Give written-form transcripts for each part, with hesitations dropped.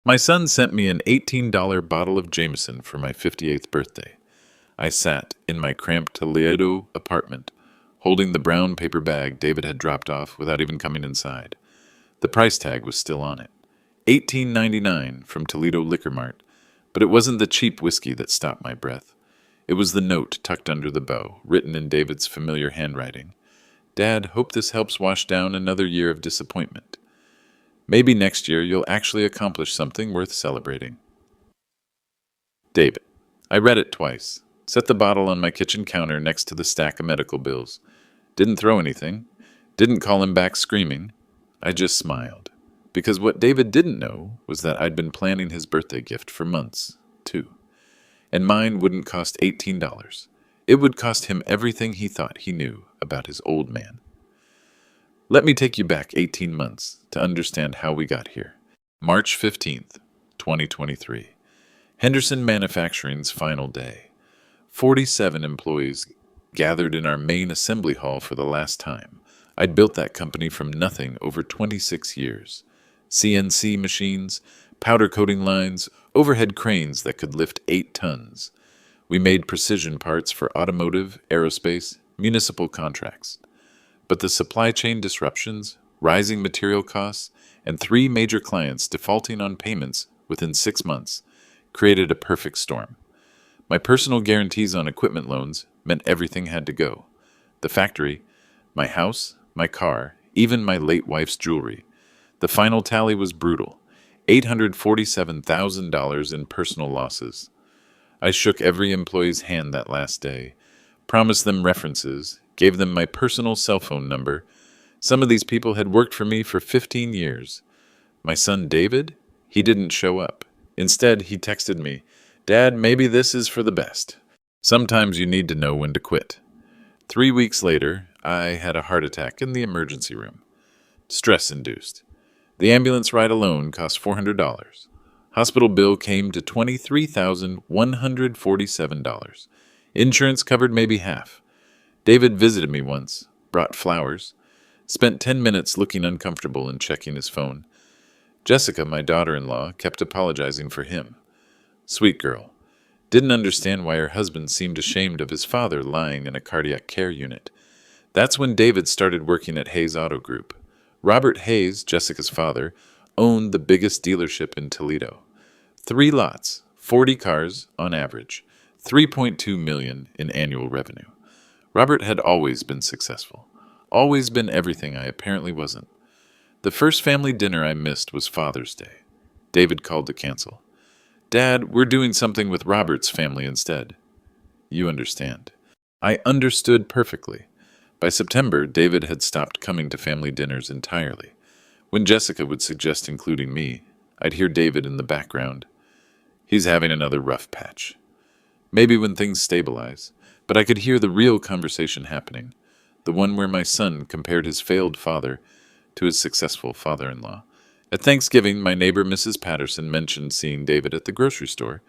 My son sent me an $18 bottle of Jameson for my 58th birthday. I sat in my cramped Toledo apartment, holding the brown paper bag David had dropped off without even coming inside. The price tag was still on it. $18.99 from Toledo Liquor Mart, but it wasn't the cheap whiskey that stopped my breath. It was the note tucked under the bow, written in David's familiar handwriting. Dad, hope this helps wash down another year of disappointment. Maybe next year you'll actually accomplish something worth celebrating. David. I read it twice. Set the bottle on my kitchen counter next to the stack of medical bills. Didn't throw anything. Didn't call him back screaming. I just smiled. Because what David didn't know was that I'd been planning his birthday gift for months, too. And mine wouldn't cost $18. It would cost him everything he thought he knew about his old man. Let me take you back 18 months to understand how we got here. March 15th, 2023. Henderson Manufacturing's final day. 47 employees gathered in our main assembly hall for the last time. I'd built that company from nothing over 26 years. CNC machines, powder coating lines, overhead cranes that could lift 8 tons. We made precision parts for automotive, aerospace, municipal contracts. But the supply chain disruptions, rising material costs, and 3 major clients defaulting on payments within 6 months created a perfect storm. My personal guarantees on equipment loans meant everything had to go. The factory, my house, my car, even my late wife's jewelry. The final tally was brutal. $847,000 in personal losses. I shook every employee's hand that last day, promised them references, gave them my personal cell phone number. Some of these people had worked for me for 15 years. My son David, he didn't show up. Instead, he texted me, "Dad, maybe this is for the best. Sometimes you need to know when to quit." 3 weeks later, I had a heart attack in the emergency room. Stress-induced. The ambulance ride alone cost $400. Hospital bill came to $23,147. Insurance covered maybe half. David visited me once, brought flowers, spent 10 minutes looking uncomfortable and checking his phone. Jessica, my daughter-in-law, kept apologizing for him. Sweet girl. Didn't understand why her husband seemed ashamed of his father lying in a cardiac care unit. That's when David started working at Hayes Auto Group. Robert Hayes, Jessica's father, owned the biggest dealership in Toledo. 3 lots, 40 cars on average, $3.2 million in annual revenue. Robert had always been successful, always been everything I apparently wasn't. The first family dinner I missed was Father's Day. David called to cancel. "Dad, we're doing something with Robert's family instead." You understand. I understood perfectly. By September, David had stopped coming to family dinners entirely. When Jessica would suggest including me, I'd hear David in the background. He's having another rough patch. Maybe when things stabilize, but I could hear the real conversation happening, the one where my son compared his failed father to his successful father-in-law. At Thanksgiving, my neighbor Mrs. Patterson mentioned seeing David at the grocery store.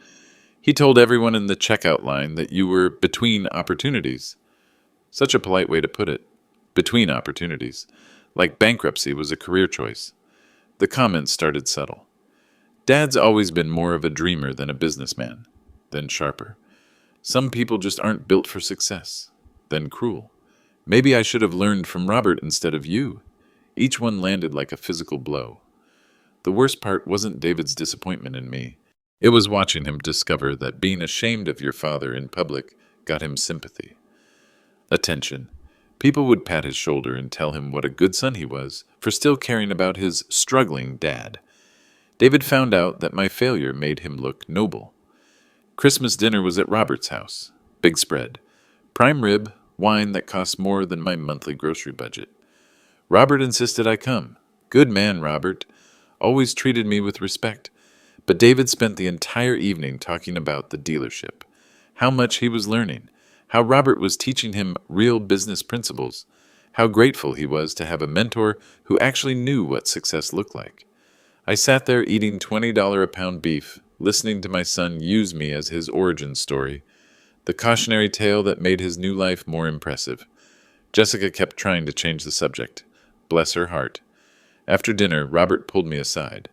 He told everyone in the checkout line that you were between opportunities. Such a polite way to put it. Between opportunities. Like bankruptcy was a career choice. The comments started subtle. Dad's always been more of a dreamer than a businessman. Then sharper. Some people just aren't built for success. Then cruel. Maybe I should have learned from Robert instead of you. Each one landed like a physical blow. The worst part wasn't David's disappointment in me. It was watching him discover that being ashamed of your father in public got him sympathy. Attention. People would pat his shoulder and tell him what a good son he was for still caring about his struggling dad. David found out that my failure made him look noble. Christmas dinner was at Robert's house. Big spread. Prime rib, wine that cost more than my monthly grocery budget. Robert insisted I come. Good man, Robert. Always treated me with respect. But David spent the entire evening talking about the dealership. How much he was learning. How Robert was teaching him real business principles. How grateful he was to have a mentor who actually knew what success looked like. I sat there eating $20 a pound beef, listening to my son use me as his origin story, the cautionary tale that made his new life more impressive. Jessica kept trying to change the subject. Bless her heart. After dinner, Robert pulled me aside.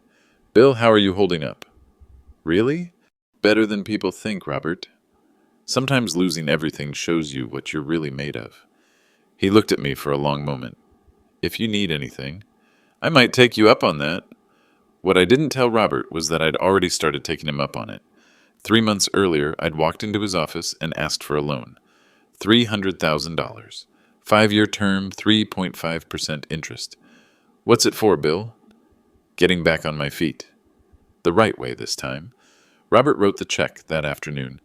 Bill, how are you holding up? Really? Better than people think, Robert. Sometimes losing everything shows you what you're really made of. He looked at me for a long moment. If you need anything, I might take you up on that. What I didn't tell Robert was that I'd already started taking him up on it. 3 months earlier, I'd walked into his office and asked for a loan. $300,000. 5-year term, 3.5% interest. What's it for, Bill? Getting back on my feet. The right way this time. Robert wrote the check that afternoon.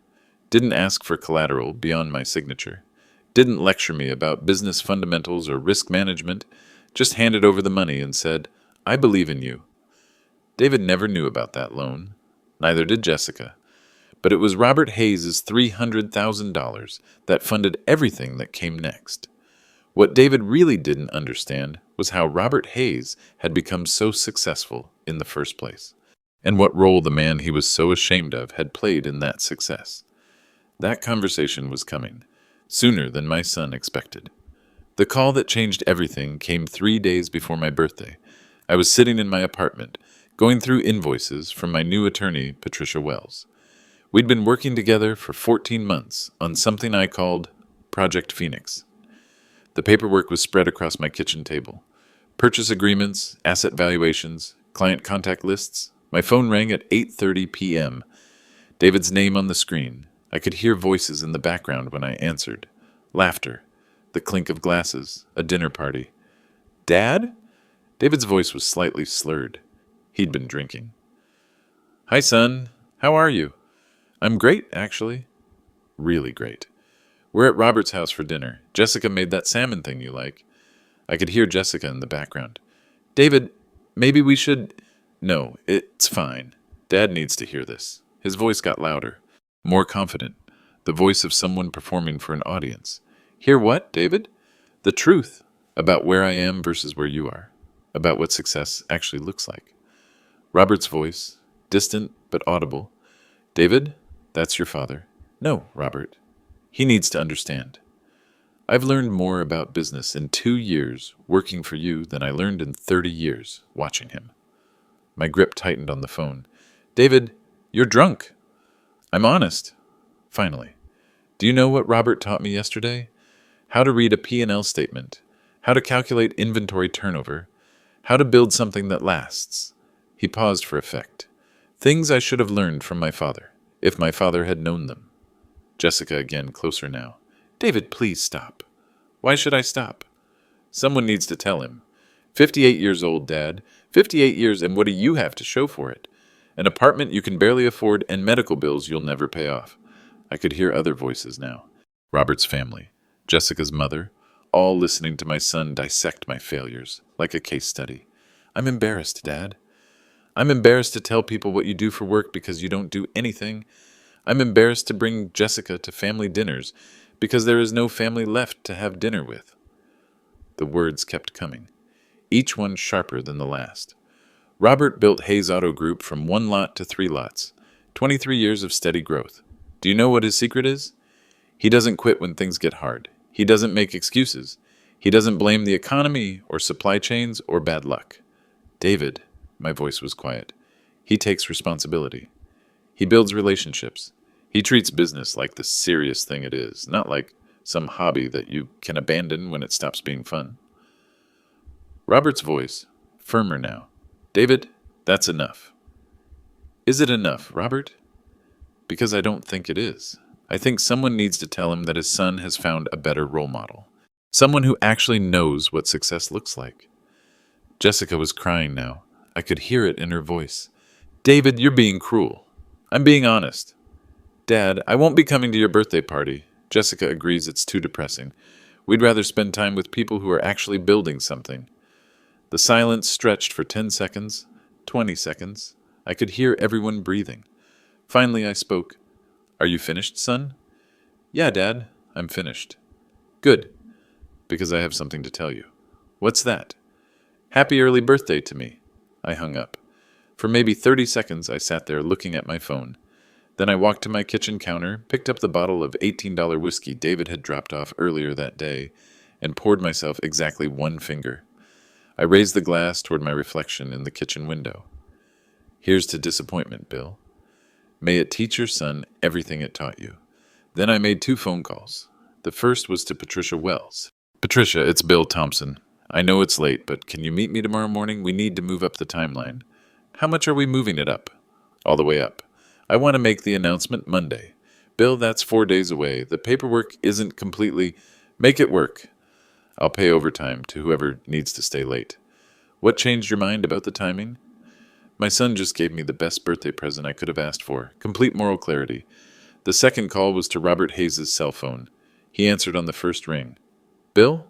Didn't ask for collateral beyond my signature. Didn't lecture me about business fundamentals or risk management. Just handed over the money and said, I believe in you. David never knew about that loan. Neither did Jessica. But it was Robert Hayes' $300,000 that funded everything that came next. What David really didn't understand was how Robert Hayes had become so successful in the first place, and what role the man he was so ashamed of had played in that success. That conversation was coming, sooner than my son expected. The call that changed everything came 3 days before my birthday. I was sitting in my apartment, going through invoices from my new attorney, Patricia Wells. We'd been working together for 14 months on something I called Project Phoenix. The paperwork was spread across my kitchen table. Purchase agreements, asset valuations, client contact lists. My phone rang at 8:30 p.m. David's name on the screen. I could hear voices in the background when I answered. Laughter. The clink of glasses. A dinner party. Dad? David's voice was slightly slurred. He'd been drinking. Hi, son. How are you? I'm great, actually. Really great. We're at Robert's house for dinner. Jessica made that salmon thing you like. I could hear Jessica in the background. David, maybe we should... No, it's fine. Dad needs to hear this. His voice got louder, more confident, the voice of someone performing for an audience. Hear what, David? The truth about where I am versus where you are, about what success actually looks like. Robert's voice, distant but audible. David, that's your father. No, Robert. He needs to understand. I've learned more about business in 2 years working for you than I learned in 30 years watching him. My grip tightened on the phone. David, you're drunk. I'm honest. Finally. Do you know what Robert taught me yesterday? How to read a P&L statement, how to calculate inventory turnover, how to build something that lasts. He paused for effect. Things I should have learned from my father, if my father had known them. Jessica again, closer now. David, please stop. Why should I stop? Someone needs to tell him. 58 years old, Dad. 58 years, and what do you have to show for it? An apartment you can barely afford and medical bills you'll never pay off. I could hear other voices now. Robert's family, Jessica's mother, all listening to my son dissect my failures, like a case study. I'm embarrassed, Dad. I'm embarrassed to tell people what you do for work because you don't do anything. I'm embarrassed to bring Jessica to family dinners because there is no family left to have dinner with. The words kept coming, each one sharper than the last. Robert built Hayes Auto Group from 1 lot to 3 lots, 23 years of steady growth. Do you know what his secret is? He doesn't quit when things get hard. He doesn't make excuses. He doesn't blame the economy or supply chains or bad luck. David, my voice was quiet, he takes responsibility. He builds relationships. He treats business like the serious thing it is, not like some hobby that you can abandon when it stops being fun. Robert's voice, firmer now. David, that's enough. Is it enough, Robert? Because I don't think it is. I think someone needs to tell him that his son has found a better role model. Someone who actually knows what success looks like. Jessica was crying now. I could hear it in her voice. David, you're being cruel. I'm being honest. Dad, I won't be coming to your birthday party. Jessica agrees it's too depressing. We'd rather spend time with people who are actually building something. The silence stretched for 10 seconds, 20 seconds. I could hear everyone breathing. Finally, I spoke. Are you finished, son? Yeah, Dad, I'm finished. Good, because I have something to tell you. What's that? Happy early birthday to me. I hung up. For maybe 30 seconds, I sat there looking at my phone. Then I walked to my kitchen counter, picked up the bottle of $18 whiskey David had dropped off earlier that day, and poured myself exactly 1 finger. I raised the glass toward my reflection in the kitchen window. Here's to disappointment, Bill. May it teach your son everything it taught you. Then I made 2 phone calls. The first was to Patricia Wells. Patricia, it's Bill Thompson. I know it's late, but can you meet me tomorrow morning? We need to move up the timeline. How much are we moving it up? All the way up. I want to make the announcement Monday. Bill, that's 4 days away. The paperwork isn't completely... Make it work. I'll pay overtime to whoever needs to stay late. What changed your mind about the timing? My son just gave me the best birthday present I could have asked for. Complete moral clarity. The second call was to Robert Hayes' cell phone. He answered on the first ring. Bill?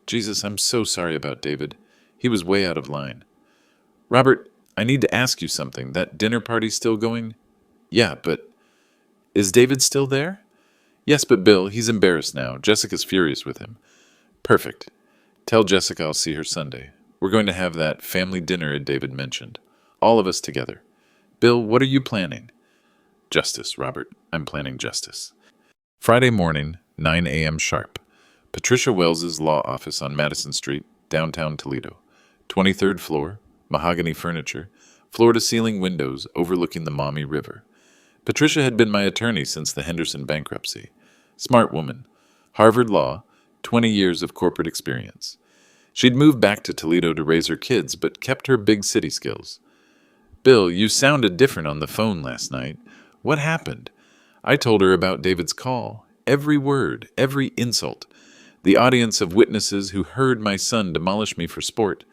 Jesus, I'm so sorry about David. He was way out of line. Robert, I need to ask you something. That dinner party's still going? Yeah, but... Is David still there? Yes, but Bill, he's embarrassed now. Jessica's furious with him. Perfect. Tell Jessica I'll see her Sunday. We're going to have that family dinner David mentioned. All of us together. Bill, what are you planning? Justice, Robert. I'm planning justice. Friday morning, 9 a.m. sharp. Patricia Wells's law office on Madison Street, downtown Toledo. 23rd floor, mahogany furniture, floor-to-ceiling windows overlooking the Maumee River. Patricia had been my attorney since the Henderson bankruptcy. Smart woman. Harvard Law, 20 years of corporate experience. She'd moved back to Toledo to raise her kids, but kept her big city skills. Bill, you sounded different on the phone last night. What happened? I told her about David's call. Every word, every insult. The audience of witnesses who heard my son demolish me for sport.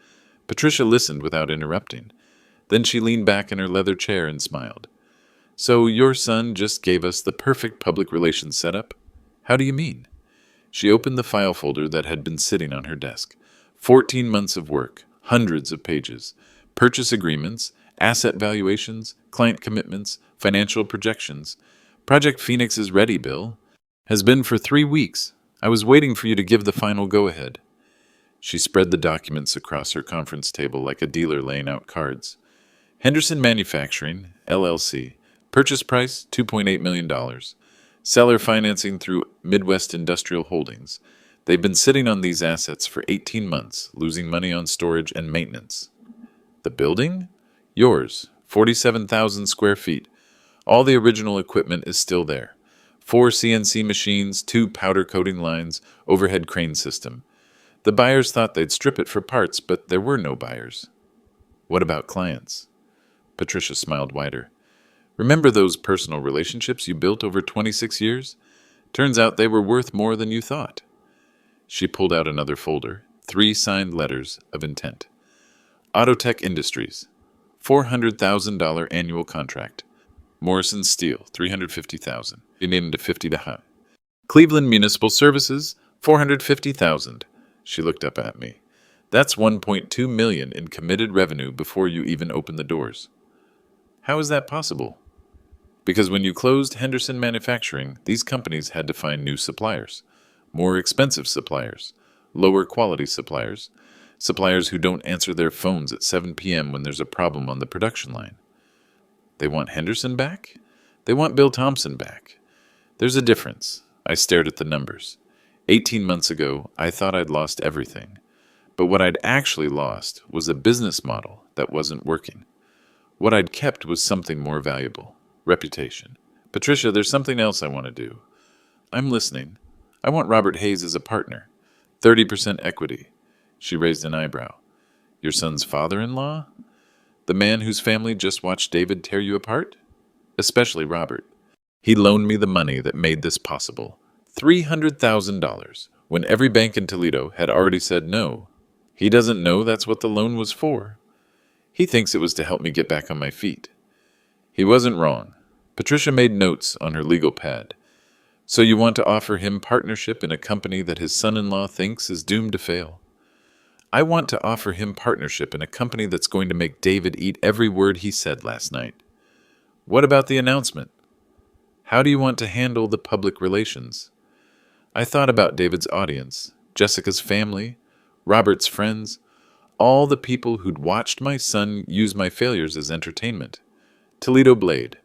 Patricia listened without interrupting. Then she leaned back in her leather chair and smiled. So your son just gave us the perfect public relations setup? How do you mean? She opened the file folder that had been sitting on her desk. 14 months of work, hundreds of pages, purchase agreements, asset valuations, client commitments, financial projections. Project Phoenix is ready, Bill. Has been for 3 weeks. I was waiting for you to give the final go-ahead. She spread the documents across her conference table like a dealer laying out cards. Henderson Manufacturing, LLC. Purchase price, $2.8 million. Seller financing through Midwest Industrial Holdings. They've been sitting on these assets for 18 months, losing money on storage and maintenance. The building? Yours. 47,000 square feet. All the original equipment is still there. 4 CNC machines, 2 powder coating lines, overhead crane system. The buyers thought they'd strip it for parts, but there were no buyers. What about clients? Patricia smiled wider. Remember those personal relationships you built over 26 years? Turns out they were worth more than you thought. She pulled out another folder, 3 signed letters of intent. Autotech Industries, $400,000 annual contract. Morrison Steel, $350,000. He named to 50 to high. Cleveland Municipal Services, $450,000. She looked up at me. That's $1.2 million in committed revenue before you even open the doors. How is that possible? Because when you closed Henderson Manufacturing, these companies had to find new suppliers, more expensive suppliers, lower quality suppliers, suppliers who don't answer their phones at 7 p.m. when there's a problem on the production line. They want Henderson back? They want Bill Thompson back. There's a difference. I stared at the numbers. 18 months ago, I thought I'd lost everything. But what I'd actually lost was a business model that wasn't working. What I'd kept was something more valuable. Reputation. Patricia, there's something else I want to do. I'm listening. I want Robert Hayes as a partner. 30% equity. She raised an eyebrow. Your son's father-in-law? The man whose family just watched David tear you apart? Especially Robert. He loaned me the money that made this possible. $300,000, when every bank in Toledo had already said no. He doesn't know that's what the loan was for. He thinks it was to help me get back on my feet. He wasn't wrong. Patricia made notes on her legal pad. So you want to offer him partnership in a company that his son-in-law thinks is doomed to fail? I want to offer him partnership in a company that's going to make David eat every word he said last night. What about the announcement? How do you want to handle the public relations? I thought about David's audience, Jessica's family, Robert's friends, all the people who'd watched my son use my failures as entertainment. Toledo Blade.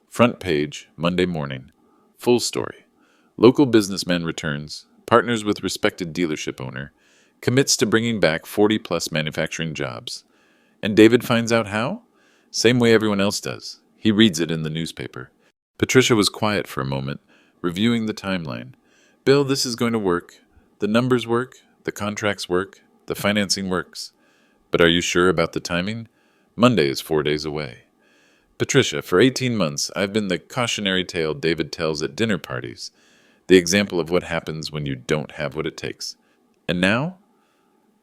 Front page, Monday morning. Full story. Local businessman returns, partners with respected dealership owner, commits to bringing back 40-plus manufacturing jobs. And David finds out how? Same way everyone else does. He reads it in the newspaper. Patricia was quiet for a moment, reviewing the timeline. Bill, this is going to work. The numbers work, the contracts work, the financing works. But are you sure about the timing? Monday is 4 days away. Patricia, for 18 months, I've been the cautionary tale David tells at dinner parties, the example of what happens when you don't have what it takes. And now?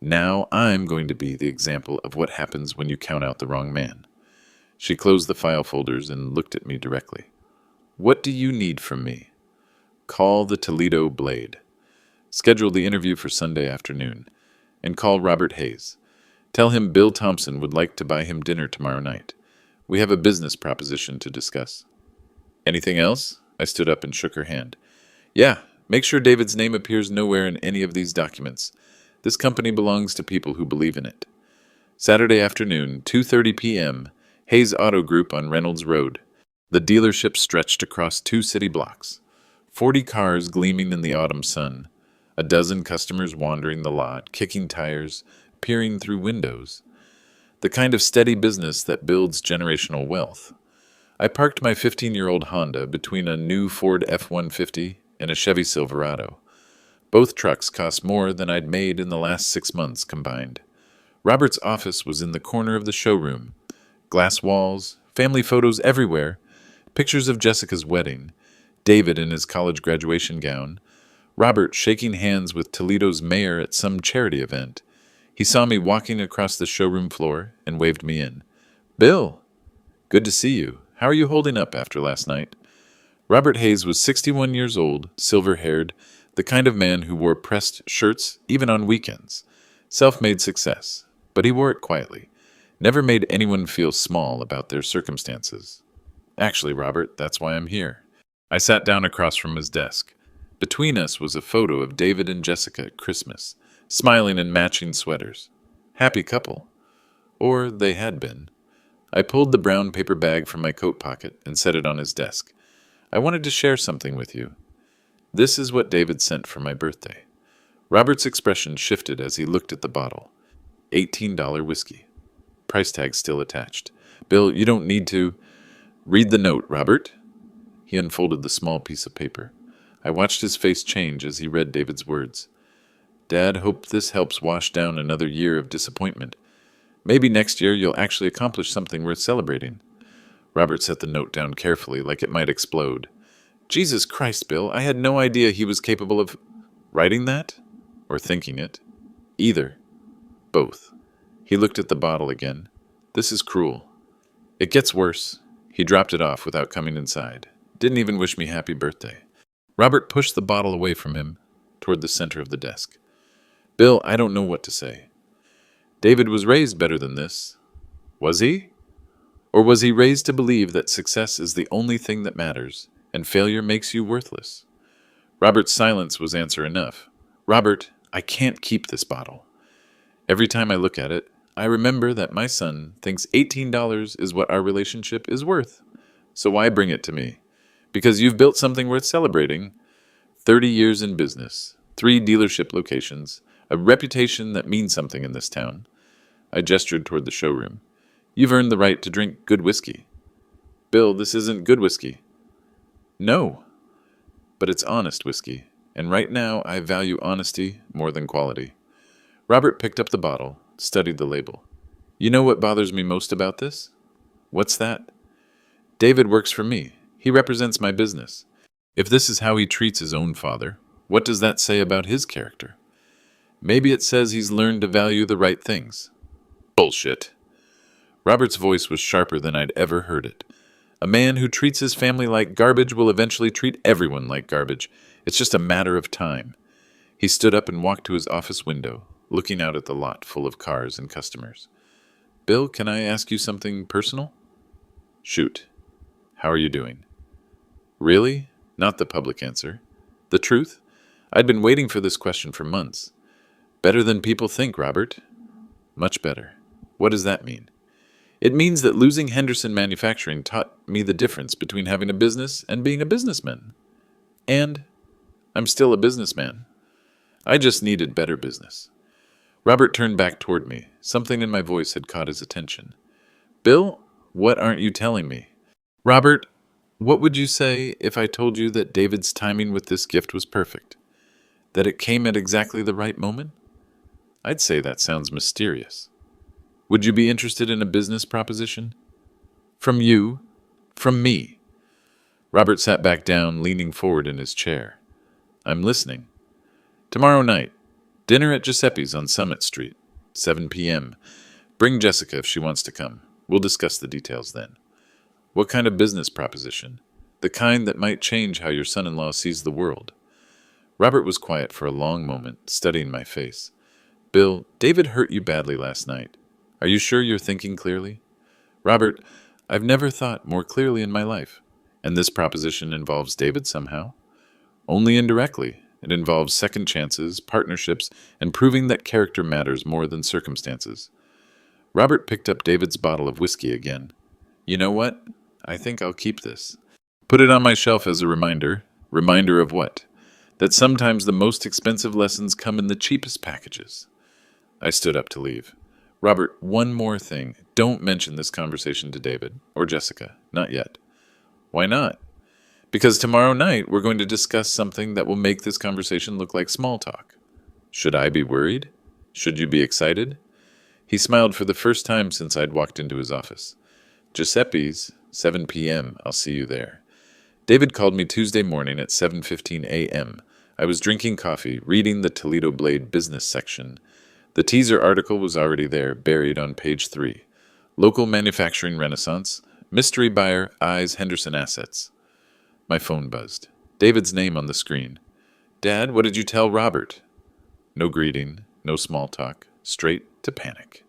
Now I'm going to be the example of what happens when you count out the wrong man. She closed the file folders and looked at me directly. What do you need from me? Call the Toledo Blade. Schedule the interview for Sunday afternoon. And call Robert Hayes. Tell him Bill Thompson would like to buy him dinner tomorrow night. We have a business proposition to discuss. Anything else? I stood up and shook her hand. Yeah, make sure David's name appears nowhere in any of these documents. This company belongs to people who believe in it. Saturday afternoon, 2:30 p.m., Hayes Auto Group on Reynolds Road. The dealership stretched across 2 city blocks. 40 cars gleaming in the autumn sun. A dozen customers wandering the lot, kicking tires, peering through windows. The kind of steady business that builds generational wealth. I parked my 15-year-old Honda between a new Ford F-150 and a Chevy Silverado. Both trucks cost more than I'd made in the last 6 months combined. Robert's office was in the corner of the showroom. Glass walls, family photos everywhere, pictures of Jessica's wedding, David in his college graduation gown, Robert shaking hands with Toledo's mayor at some charity event. He saw me walking across the showroom floor and waved me in. Bill, good to see you. How are you holding up after last night? Robert Hayes was 61 years old, silver-haired, the kind of man who wore pressed shirts even on weekends. Self-made success, but he wore it quietly. Never made anyone feel small about their circumstances. Actually, Robert, that's why I'm here. I sat down across from his desk. Between us was a photo of David and Jessica at Christmas, smiling in matching sweaters. Happy couple. Or they had been. I pulled the brown paper bag from my coat pocket and set it on his desk. I wanted to share something with you. This is what David sent for my birthday. Robert's expression shifted as he looked at the bottle. $18 whiskey. Price tag still attached. Bill, you don't need to... Read the note, Robert. He unfolded the small piece of paper. I watched his face change as he read David's words. Dad, hope this helps wash down another year of disappointment. Maybe next year you'll actually accomplish something worth celebrating. Robert set the note down carefully, like it might explode. Jesus Christ, Bill, I had no idea he was capable of writing that? Or thinking it. Either. Both. He looked at the bottle again. This is cruel. It gets worse. He dropped it off without coming inside. Didn't even wish me happy birthday. Robert pushed the bottle away from him, toward the center of the desk. Bill, I don't know what to say. David was raised better than this. Was he? Or was he raised to believe that success is the only thing that matters, and failure makes you worthless? Robert's silence was answer enough. Robert, I can't keep this bottle. Every time I look at it, I remember that my son thinks $18 is what our relationship is worth. So why bring it to me? Because you've built something worth celebrating. 30 years in business, 3 dealership locations, a reputation that means something in this town. I gestured toward the showroom. You've earned the right to drink good whiskey. Bill, this isn't good whiskey. No, but it's honest whiskey, and right now I value honesty more than quality. Robert picked up the bottle, studied the label. You know what bothers me most about this? What's that? David works for me. He represents my business. If this is how he treats his own father, what does that say about his character? Maybe it says he's learned to value the right things. Bullshit. Robert's voice was sharper than I'd ever heard it. A man who treats his family like garbage will eventually treat everyone like garbage. It's just a matter of time. He stood up and walked to his office window, looking out at the lot full of cars and customers. Bill, can I ask you something personal? Shoot. How are you doing? Really? Not the public answer. The truth? I'd been waiting for this question for months. Better than people think, Robert. Much better. What does that mean? It means that losing Henderson Manufacturing taught me the difference between having a business and being a businessman. And I'm still a businessman. I just needed better business. Robert turned back toward me. Something in my voice had caught his attention. Bill, What aren't you telling me? Robert, what would you say if I told you that David's timing with this gift was perfect? That it came at exactly the right moment? I'd say that sounds mysterious. Would you be interested in a business proposition? From you? From me? Robert sat back down, leaning forward in his chair. I'm listening. Tomorrow night, dinner at Giuseppe's on Summit Street, 7 p.m. Bring Jessica if she wants to come. We'll discuss the details then. What kind of business proposition? The kind that might change how your son-in-law sees the world. Robert was quiet for a long moment, studying my face. Bill, David hurt you badly last night. Are you sure you're thinking clearly? Robert, I've never thought more clearly in my life. And this proposition involves David somehow? Only indirectly. It involves second chances, partnerships, and proving that character matters more than circumstances. Robert picked up David's bottle of whiskey again. You know what? I think I'll keep this. Put it on my shelf as a reminder. Reminder of what? That sometimes the most expensive lessons come in the cheapest packages. I stood up to leave. Robert, one more thing. Don't mention this conversation to David or Jessica. Not yet. Why not? Because tomorrow night we're going to discuss something that will make this conversation look like small talk. Should I be worried? Should you be excited? He smiled for the first time since I'd walked into his office. Giuseppe's, 7 p.m. I'll see you there. David called me Tuesday morning at 7:15 a.m. I was drinking coffee, reading the Toledo Blade business section. The teaser article was already there, buried on page 3. Local manufacturing renaissance. Mystery buyer eyes Henderson assets. My phone buzzed. David's name on the screen. Dad, what did you tell Robert? No greeting, no small talk, straight to panic.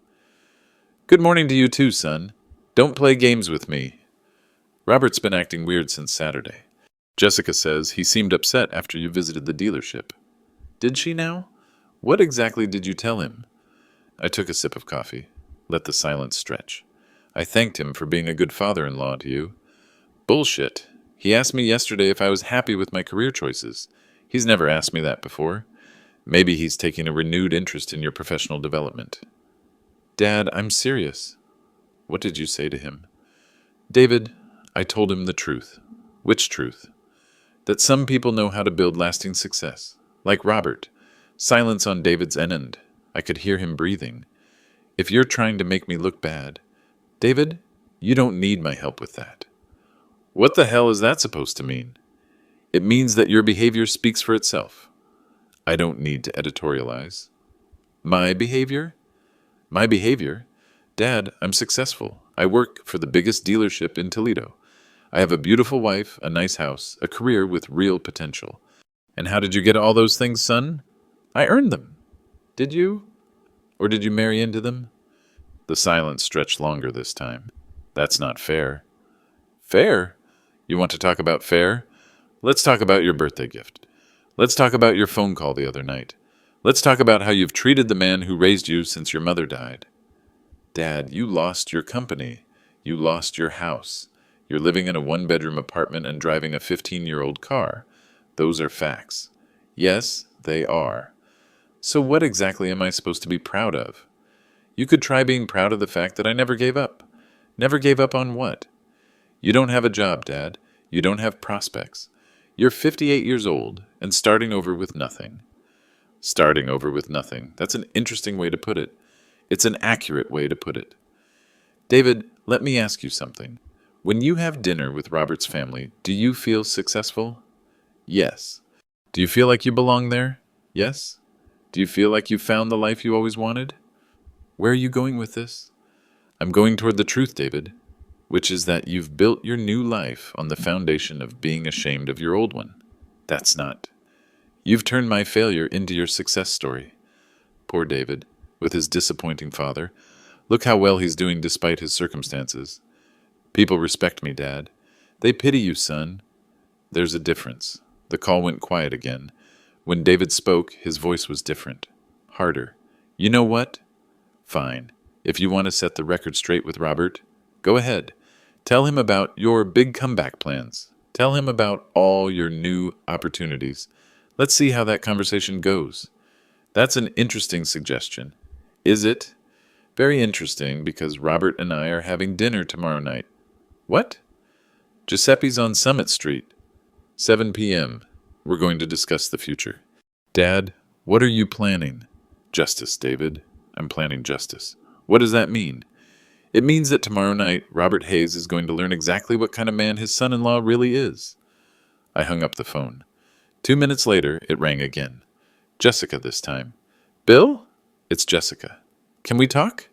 Good morning to you too, son. Don't play games with me. Robert's been acting weird since Saturday. Jessica says he seemed upset after you visited the dealership. Did she now? What exactly did you tell him? I took a sip of coffee, let the silence stretch. I thanked him for being a good father-in-law to you. Bullshit. He asked me yesterday if I was happy with my career choices. He's never asked me that before. Maybe he's taking a renewed interest in your professional development. Dad, I'm serious. What did you say to him? David, I told him the truth. Which truth? That some people know how to build lasting success. Like Robert. Silence on David's end. I could hear him breathing. If you're trying to make me look bad, David, you don't need my help with that. What the hell is that supposed to mean? It means that your behavior speaks for itself. I don't need to editorialize. My behavior? My behavior? Dad, I'm successful. I work for the biggest dealership in Toledo. I have a beautiful wife, a nice house, a career with real potential. And how did you get all those things, son? I earned them. Did you? Or did you marry into them? The silence stretched longer this time. That's not fair. Fair? You want to talk about fair? Let's talk about your birthday gift. Let's talk about your phone call the other night. Let's talk about how you've treated the man who raised you since your mother died. Dad, you lost your company. You lost your house. You're living in a one-bedroom apartment and driving a 15-year-old car. Those are facts. Yes, they are. So what exactly am I supposed to be proud of? You could try being proud of the fact that I never gave up. Never gave up on what? You don't have a job, Dad. You don't have prospects. You're 58 years old and starting over with nothing. Starting over with nothing. That's an interesting way to put it. It's an accurate way to put it. David, let me ask you something. When you have dinner with Robert's family, do you feel successful? Yes. Do you feel like you belong there? Yes. Do you feel like you found the life you always wanted? Where are you going with this? I'm going toward the truth, David, which is that you've built your new life on the foundation of being ashamed of your old one. That's not. You've turned my failure into your success story. Poor David, with his disappointing father. Look how well he's doing despite his circumstances. People respect me, Dad. They pity you, son. There's a difference. The call went quiet again. When David spoke, his voice was different. Harder. You know what? Fine. If you want to set the record straight with Robert, go ahead. Tell him about your big comeback plans. Tell him about all your new opportunities. Let's see how that conversation goes. That's an interesting suggestion. Is it? Very interesting, because Robert and I are having dinner tomorrow night. What? Giuseppe's on Summit Street. 7 p.m. We're going to discuss the future. Dad, what are you planning? Justice, David. I'm planning justice. What does that mean? It means that tomorrow night, Robert Hayes is going to learn exactly what kind of man his son-in-law really is. I hung up the phone. 2 minutes later, it rang again. Jessica this time. Bill? It's Jessica. Can we talk?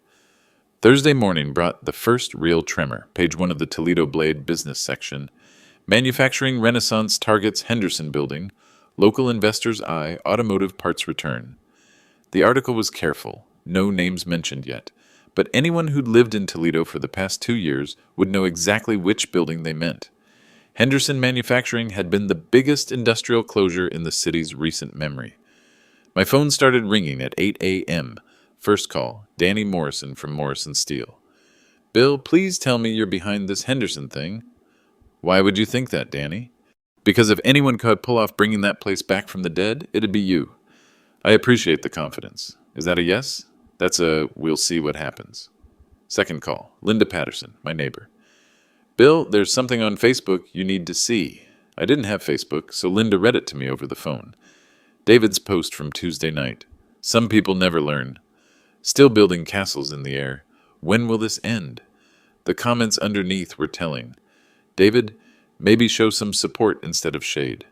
Thursday morning brought the first real tremor. Page 1 of the Toledo Blade business section. Manufacturing Renaissance targets Henderson building. Local investors' eye automotive parts return. The article was careful. No names mentioned yet. But anyone who'd lived in Toledo for the past 2 years would know exactly which building they meant. Henderson Manufacturing had been the biggest industrial closure in the city's recent memory. My phone started ringing at 8 a.m. First call, Danny Morrison from Morrison Steel. Bill, please tell me you're behind this Henderson thing. Why would you think that, Danny? Because if anyone could pull off bringing that place back from the dead, it'd be you. I appreciate the confidence. Is that a yes? That's a we'll see what happens. Second call, Linda Patterson, my neighbor. Bill, there's something on Facebook you need to see. I didn't have Facebook, so Linda read it to me over the phone. David's post from Tuesday night. Some people never learn. Still building castles in the air. When will this end? The comments underneath were telling. David, maybe show some support instead of shade.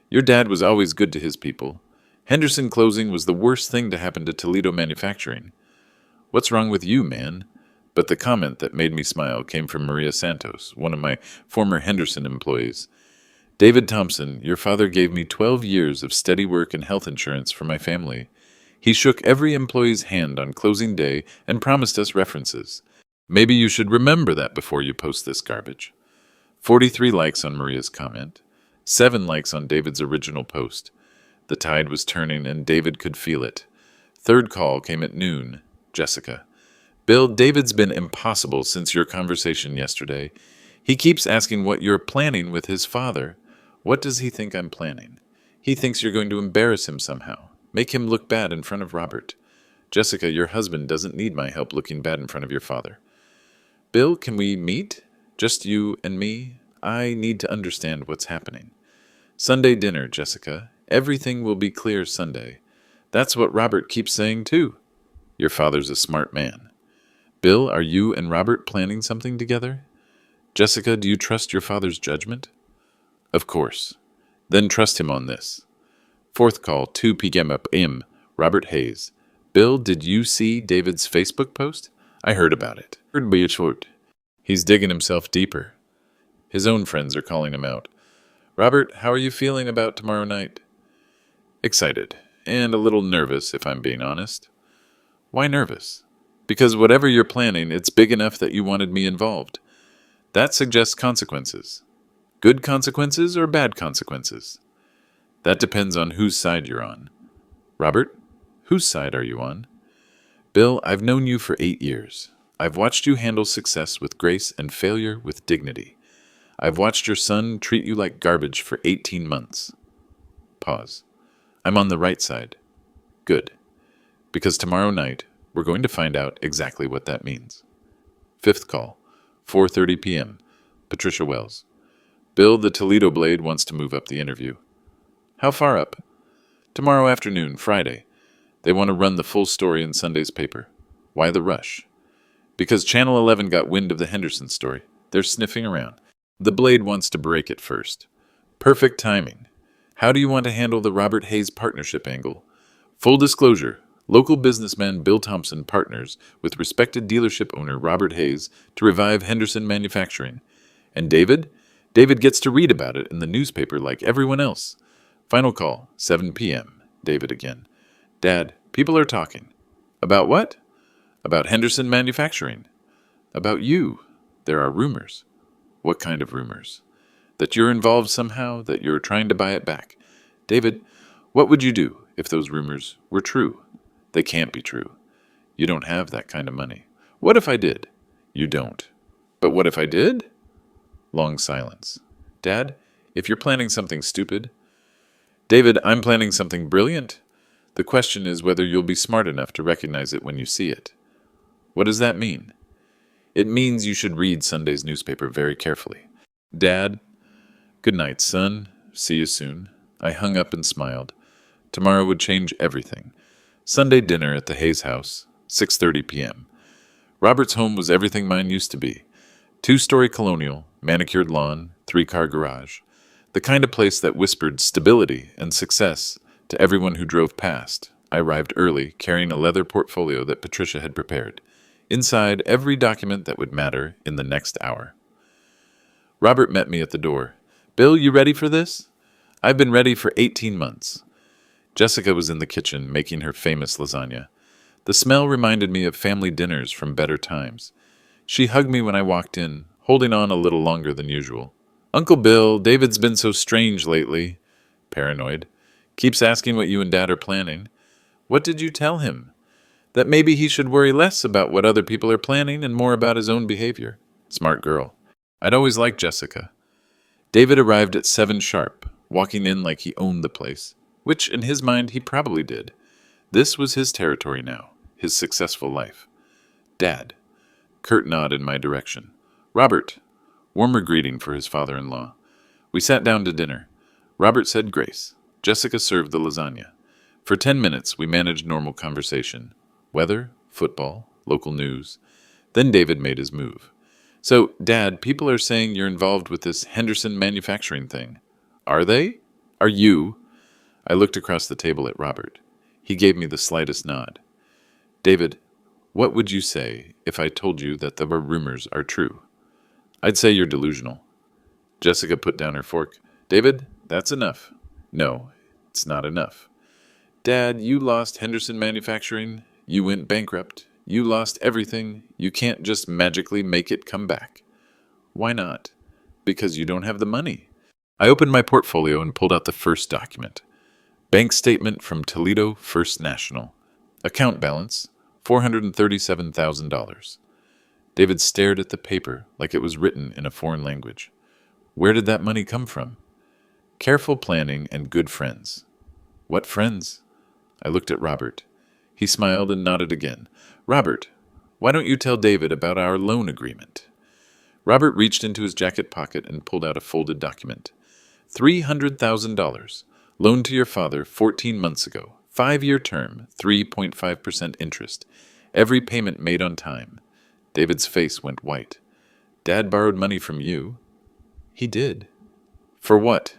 Your dad was always good to his people. Henderson closing was the worst thing to happen to Toledo manufacturing. What's wrong with you, man? But the comment that made me smile came from Maria Santos, one of my former Henderson employees. David Thompson, your father gave me 12 years of steady work and health insurance for my family. He shook every employee's hand on closing day and promised us references. Maybe you should remember that before you post this garbage. 43 likes on Maria's comment. 7 likes on David's original post. The tide was turning and David could feel it. Third call came at noon. Jessica. Bill, David's been impossible since your conversation yesterday. He keeps asking what you're planning with his father. What does he think I'm planning? He thinks you're going to embarrass him somehow. Make him look bad in front of Robert. Jessica, your husband doesn't need my help looking bad in front of your father. Bill, can we meet? Just you and me? I need to understand what's happening. Sunday dinner, Jessica. Everything will be clear Sunday. That's what Robert keeps saying, too. Your father's a smart man. Bill, are you and Robert planning something together? Jessica, do you trust your father's judgment? Of course. Then trust him on this. Fourth call, 2 p.m. Robert Hayes. Bill, did you see David's Facebook post? I heard about it. He's digging himself deeper. His own friends are calling him out. Robert, how are you feeling about tomorrow night? Excited, and a little nervous, if I'm being honest. Why nervous? Because whatever you're planning, it's big enough that you wanted me involved. That suggests consequences. Good consequences or bad consequences? That depends on whose side you're on. Robert, whose side are you on? Bill, I've known you for 8 years. I've watched you handle success with grace and failure with dignity. I've watched your son treat you like garbage for 18 months. Pause. I'm on the right side. Good. Because tomorrow night, we're going to find out exactly what that means. Fifth call, 4:30 p.m. Patricia Wells. Bill, the Toledo Blade wants to move up the interview. How far up? Tomorrow afternoon, Friday. They want to run the full story in Sunday's paper. Why the rush? Because Channel 11 got wind of the Henderson story. They're sniffing around. The Blade wants to break it first. Perfect timing. How do you want to handle the Robert Hayes partnership angle? Full disclosure, local businessman Bill Thompson partners with respected dealership owner Robert Hayes to revive Henderson Manufacturing. And David? David gets to read about it in the newspaper like everyone else. Final call, 7 p.m. David again. Dad, people are talking. About what? About Henderson Manufacturing. About you. There are rumors. What kind of rumors? That you're involved somehow, that you're trying to buy it back. David, what would you do if those rumors were true? They can't be true. You don't have that kind of money. What if I did? You don't. But what if I did? Long silence. Dad, if you're planning something stupid. David, I'm planning something brilliant. The question is whether you'll be smart enough to recognize it when you see it. What does that mean? It means you should read Sunday's newspaper very carefully. Dad, good night, son. See you soon. I hung up and smiled. Tomorrow would change everything. Sunday dinner at the Hayes house, 6:30 p.m. Robert's home was everything mine used to be. Two-story colonial, manicured lawn, three-car garage. The kind of place that whispered stability and success to everyone who drove past. I arrived early, carrying a leather portfolio that Patricia had prepared. Inside, every document that would matter in the next hour. Robert met me at the door. Bill, you ready for this? I've been ready for 18 months. Jessica was in the kitchen, making her famous lasagna. The smell reminded me of family dinners from better times. She hugged me when I walked in, holding on a little longer than usual. Uncle Bill, David's been so strange lately. Paranoid. Keeps asking what you and Dad are planning. What did you tell him? That maybe he should worry less about what other people are planning and more about his own behavior. Smart girl. I'd always liked Jessica. David arrived at 7 sharp, walking in like he owned the place, which in his mind he probably did. This was his territory now, his successful life. Dad. Curt nodded in my direction. Robert. Warmer greeting for his father-in-law. We sat down to dinner. Robert said grace. Jessica served the lasagna. For 10 minutes we managed normal conversation. Weather, football, local news. Then David made his move. So, Dad, people are saying you're involved with this Henderson manufacturing thing. Are they? Are you? I looked across the table at Robert. He gave me the slightest nod. David, what would you say if I told you that the rumors are true? I'd say you're delusional. Jessica put down her fork. David, that's enough. No, it's not enough. Dad, you lost Henderson Manufacturing. You went bankrupt. You lost everything. You can't just magically make it come back. Why not? Because you don't have the money. I opened my portfolio and pulled out the first document. Bank statement from Toledo First National. Account balance, $437,000. David stared at the paper like it was written in a foreign language. Where did that money come from? Careful planning and good friends. What friends? I looked at Robert. He smiled and nodded again. Robert, why don't you tell David about our loan agreement? Robert reached into his jacket pocket and pulled out a folded document. $300,000. Loaned to your father 14 months ago. 5-year term, 3.5% interest. Every payment made on time. David's face went white. Dad borrowed money from you. He did. For what?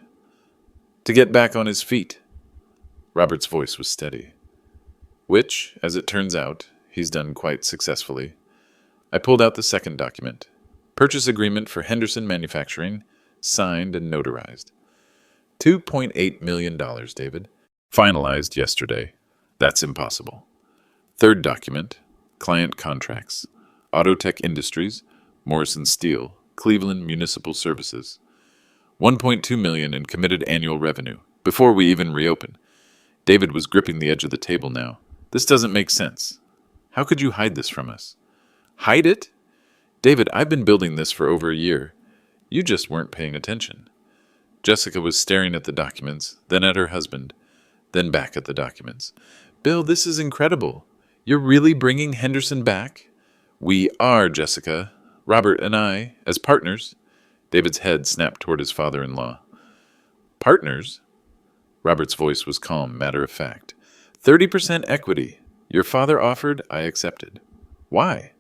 To get back on his feet. Robert's voice was steady. Which, as it turns out, he's done quite successfully. I pulled out the second document. Purchase agreement for Henderson Manufacturing, signed and notarized. $2.8 million, David. Finalized yesterday. That's impossible. Third document. Client contracts. Autotech Industries, Morrison Steel, Cleveland Municipal Services. $1.2 million in committed annual revenue, before we even reopen. David was gripping the edge of the table now. This doesn't make sense. How could you hide this from us? Hide it? David, I've been building this for over a year. You just weren't paying attention. Jessica was staring at the documents, then at her husband, then back at the documents. Bill, this is incredible. You're really bringing Henderson back? We are, Jessica. Robert and I, as partners. David's head snapped toward his father-in-law. Partners? Robert's voice was calm, matter-of-fact. 30% equity. Your father offered, I accepted. Why?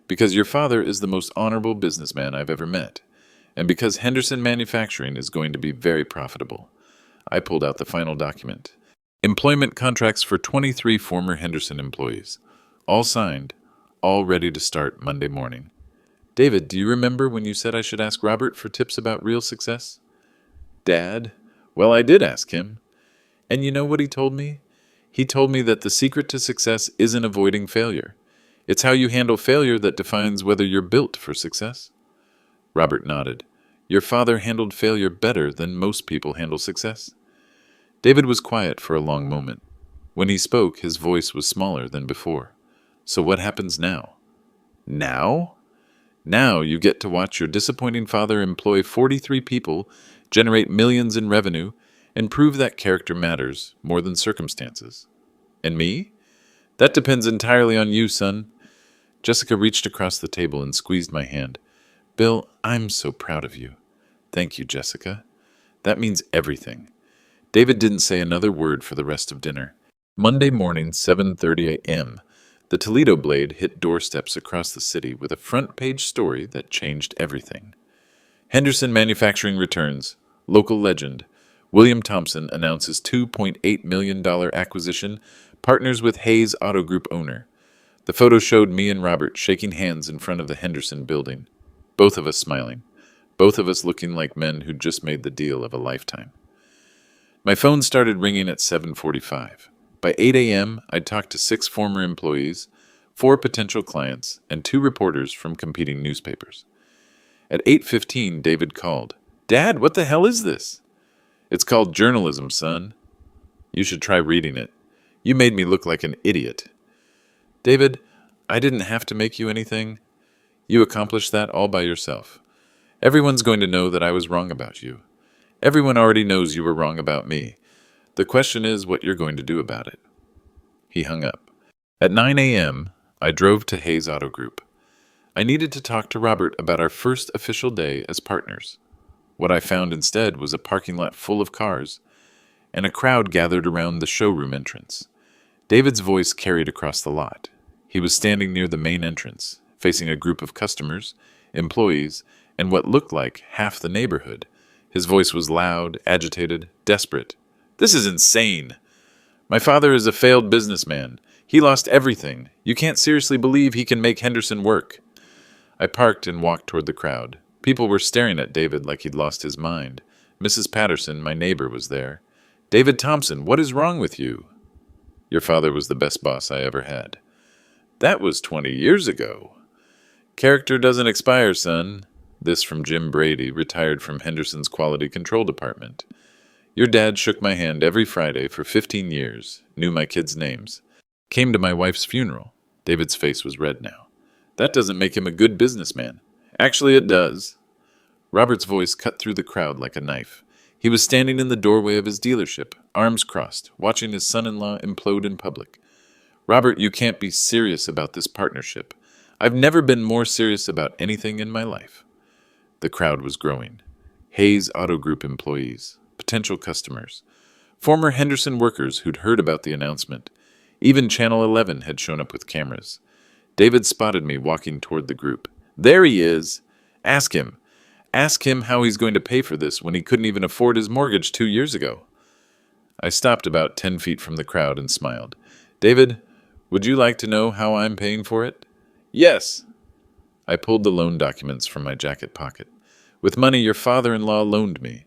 Because your father is the most honorable businessman I've ever met, and because Henderson Manufacturing is going to be very profitable. I pulled out the final document. Employment contracts for 23 former Henderson employees. All signed, all ready to start Monday morning. David, do you remember when you said I should ask Robert for tips about real success? Dad? Well, I did ask him. And you know what he told me? He told me that the secret to success isn't avoiding failure. It's how you handle failure that defines whether you're built for success. Robert nodded. Your father handled failure better than most people handle success. David was quiet for a long moment. When he spoke, his voice was smaller than before. So what happens now? Now? Now you get to watch your disappointing father employ 43 people, generate millions in revenue, and prove that character matters more than circumstances. And me? That depends entirely on you, son. Jessica reached across the table and squeezed my hand. Bill, I'm so proud of you. Thank you, Jessica. That means everything. David didn't say another word for the rest of dinner. Monday morning, 7:30 a.m., the Toledo Blade hit doorsteps across the city with a front-page story that changed everything. Henderson Manufacturing returns. Local legend. William Thompson announces $2.8 million acquisition, partners with Hayes Auto Group owner. The photo showed me and Robert shaking hands in front of the Henderson building. Both of us smiling. Both of us looking like men who'd just made the deal of a lifetime. My phone started ringing at 7:45. By 8 a.m., I'd talked to 6 former employees, 4 potential clients, and 2 reporters from competing newspapers. At 8:15, David called. Dad, what the hell is this? It's called journalism, son. You should try reading it. You made me look like an idiot. David, I didn't have to make you anything. You accomplished that all by yourself. Everyone's going to know that I was wrong about you. Everyone already knows you were wrong about me. The question is what you're going to do about it. He hung up. At 9 a.m., I drove to Hayes Auto Group. I needed to talk to Robert about our first official day as partners. What I found instead was a parking lot full of cars, and a crowd gathered around the showroom entrance. David's voice carried across the lot. He was standing near the main entrance, facing a group of customers, employees, and what looked like half the neighborhood. His voice was loud, agitated, desperate. This is insane. My father is a failed businessman. He lost everything. You can't seriously believe he can make Henderson work. I parked and walked toward the crowd. People were staring at David like he'd lost his mind. Mrs. Patterson, my neighbor, was there. David Thompson, what is wrong with you? Your father was the best boss I ever had. That was 20 years ago. Character doesn't expire, son. This from Jim Brady, retired from Henderson's Quality Control Department. Your dad shook my hand every Friday for 15 years, knew my kids' names, came to my wife's funeral. David's face was red now. That doesn't make him a good businessman. Actually, it does. Robert's voice cut through the crowd like a knife. He was standing in the doorway of his dealership, arms crossed, watching his son-in-law implode in public. Robert, you can't be serious about this partnership. I've never been more serious about anything in my life. The crowd was growing. Hayes Auto Group employees, potential customers, former Henderson workers who'd heard about the announcement. Even Channel 11 had shown up with cameras. David spotted me walking toward the group. There he is. Ask him. Ask him how he's going to pay for this when he couldn't even afford his mortgage 2 years ago. I stopped about 10 feet from the crowd and smiled. David, would you like to know how I'm paying for it? Yes. I pulled the loan documents from my jacket pocket. With money your father-in-law loaned me.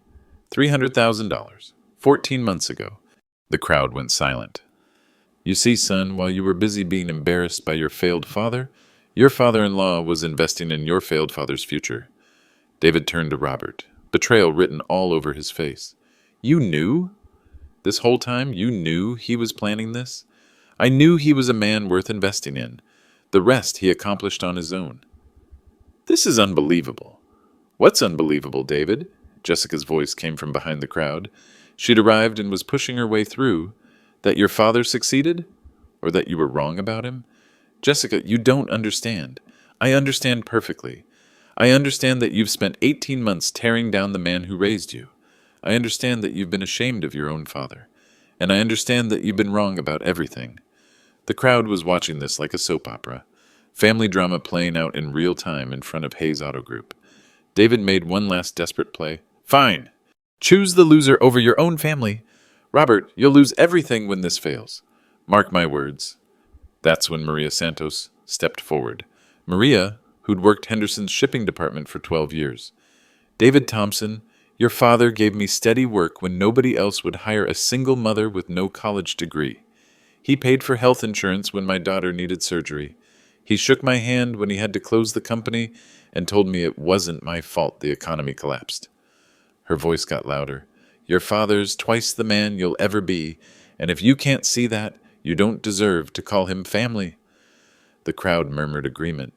$300,000. 14 months ago. The crowd went silent. You see, son, while you were busy being embarrassed by your failed father, your father-in-law was investing in your failed father's future. David turned to Robert, betrayal written all over his face. You knew? This whole time you knew he was planning this? I knew he was a man worth investing in. The rest he accomplished on his own. This is unbelievable. What's unbelievable, David? Jessica's voice came from behind the crowd. She'd arrived and was pushing her way through. That your father succeeded? Or that you were wrong about him? Jessica, you don't understand. I understand perfectly. I understand that you've spent 18 months tearing down the man who raised you. I understand that you've been ashamed of your own father. And I understand that you've been wrong about everything. The crowd was watching this like a soap opera. Family drama playing out in real time in front of Hayes Auto Group. David made one last desperate play. Fine. Choose the loser over your own family. Robert, you'll lose everything when this fails. Mark my words. That's when Maria Santos stepped forward. Maria, who'd worked Henderson's shipping department for 12 years. David Thompson, your father gave me steady work when nobody else would hire a single mother with no college degree. He paid for health insurance when my daughter needed surgery. He shook my hand when he had to close the company and told me it wasn't my fault the economy collapsed. Her voice got louder. Your father's twice the man you'll ever be, and if you can't see that, you don't deserve to call him family. The crowd murmured agreement.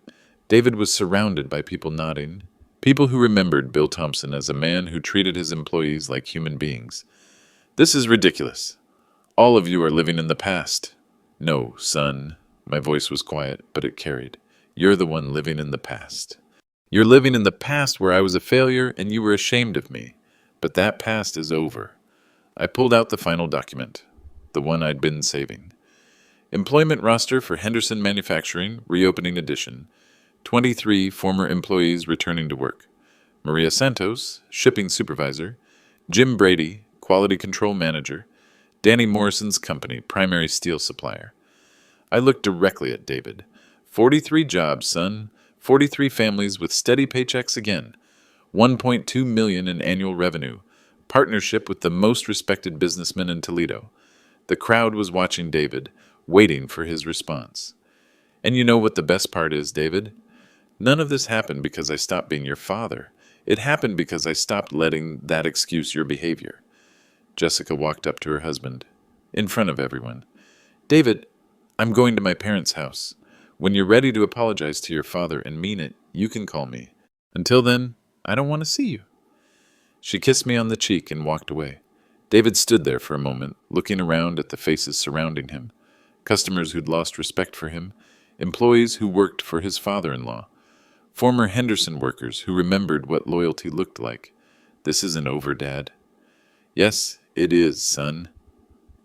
David was surrounded by people nodding, people who remembered Bill Thompson as a man who treated his employees like human beings. This is ridiculous. All of you are living in the past. No, son. My voice was quiet, but it carried. You're the one living in the past. You're living in the past where I was a failure and you were ashamed of me. But that past is over. I pulled out the final document, the one I'd been saving. Employment roster for Henderson Manufacturing, reopening edition. 23 former employees returning to work. Maria Santos, shipping supervisor. Jim Brady, quality control manager. Danny Morrison's company, primary steel supplier. I looked directly at David. 43 jobs, son. 43 families with steady paychecks again. 1.2 million in annual revenue. Partnership with the most respected businessman in Toledo. The crowd was watching David, waiting for his response. And you know what the best part is, David? None of this happened because I stopped being your father. It happened because I stopped letting that excuse your behavior. Jessica walked up to her husband, in front of everyone. David, I'm going to my parents' house. When you're ready to apologize to your father and mean it, you can call me. Until then, I don't want to see you. She kissed me on the cheek and walked away. David stood there for a moment, looking around at the faces surrounding him. Customers who'd lost respect for him, employees who worked for his father-in-law, former Henderson workers who remembered what loyalty looked like. This isn't over, Dad. Yes, it is, son.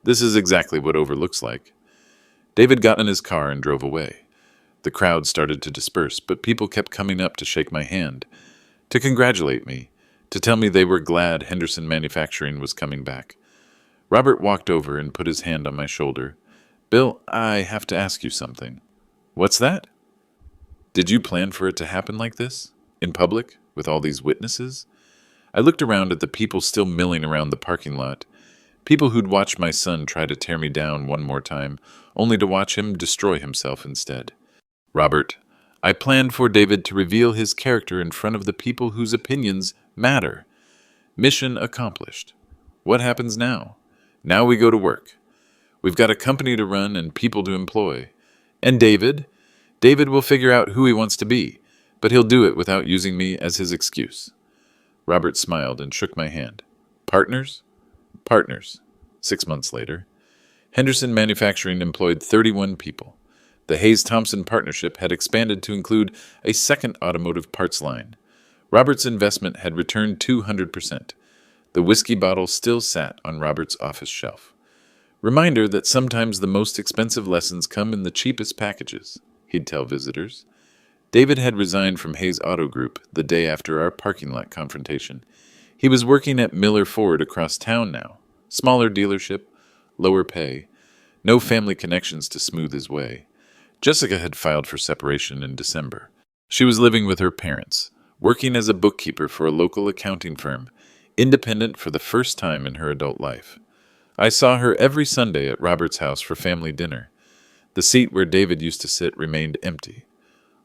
This is exactly what over looks like. David got in his car and drove away. The crowd started to disperse, but people kept coming up to shake my hand, to congratulate me, to tell me they were glad Henderson Manufacturing was coming back. Robert walked over and put his hand on my shoulder. Bill, I have to ask you something. What's that? Did you plan for it to happen like this? In public? With all these witnesses? I looked around at the people still milling around the parking lot. People who'd watched my son try to tear me down one more time, only to watch him destroy himself instead. Robert, I planned for David to reveal his character in front of the people whose opinions matter. Mission accomplished. What happens now? Now we go to work. We've got a company to run and people to employ. And David will figure out who he wants to be, but he'll do it without using me as his excuse. Robert smiled and shook my hand. Partners? Partners. 6 months later. Henderson Manufacturing employed 31 people. The Hayes-Thompson partnership had expanded to include a second automotive parts line. Robert's investment had returned 200%. The whiskey bottle still sat on Robert's office shelf. Reminder that sometimes the most expensive lessons come in the cheapest packages, he'd tell visitors. David had resigned from Hayes Auto Group the day after our parking lot confrontation. He was working at Miller Ford across town now. Smaller dealership, lower pay, no family connections to smooth his way. Jessica had filed for separation in December. She was living with her parents, working as a bookkeeper for a local accounting firm, independent for the first time in her adult life. I saw her every Sunday at Robert's house for family dinner. The seat where David used to sit remained empty.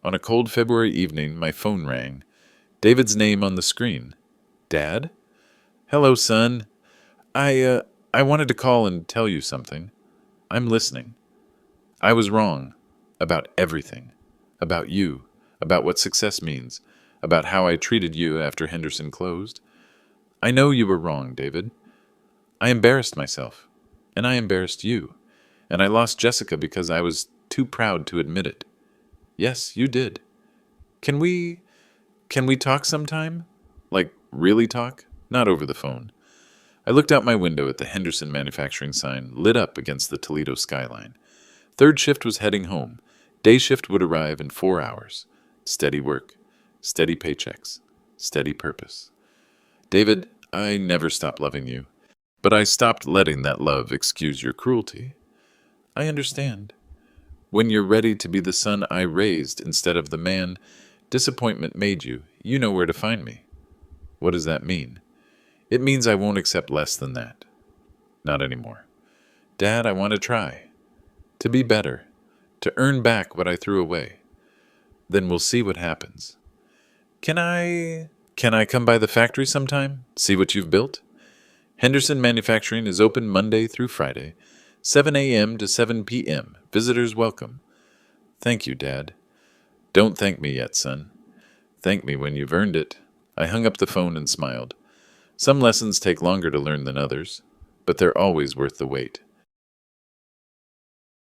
On a cold February evening, my phone rang. David's name on the screen. Dad? Hello, son. I wanted to call and tell you something. I'm listening. I was wrong. About everything. About you. About what success means. About how I treated you after Henderson closed. I know you were wrong, David. I embarrassed myself. And I embarrassed you. And I lost Jessica because I was too proud to admit it. Yes, you did. Can we talk sometime? Like, really talk? Not over the phone. I looked out my window at the Henderson Manufacturing sign lit up against the Toledo skyline. Third shift was heading home. Day shift would arrive in 4 hours. Steady work, steady paychecks, steady purpose. David, I never stopped loving you, but I stopped letting that love excuse your cruelty. I understand. When you're ready to be the son I raised instead of the man disappointment made you, you know where to find me. What does that mean? It means I won't accept less than that. Not anymore. Dad, I want to try. To be better. To earn back what I threw away. Then we'll see what happens. Can I come by the factory sometime? See what you've built? Henderson Manufacturing is open Monday through Friday, 7 a.m. to 7 p.m. Visitors welcome. Thank you, Dad. Don't thank me yet, son. Thank me when you've earned it. I hung up the phone and smiled. Some lessons take longer to learn than others, but they're always worth the wait.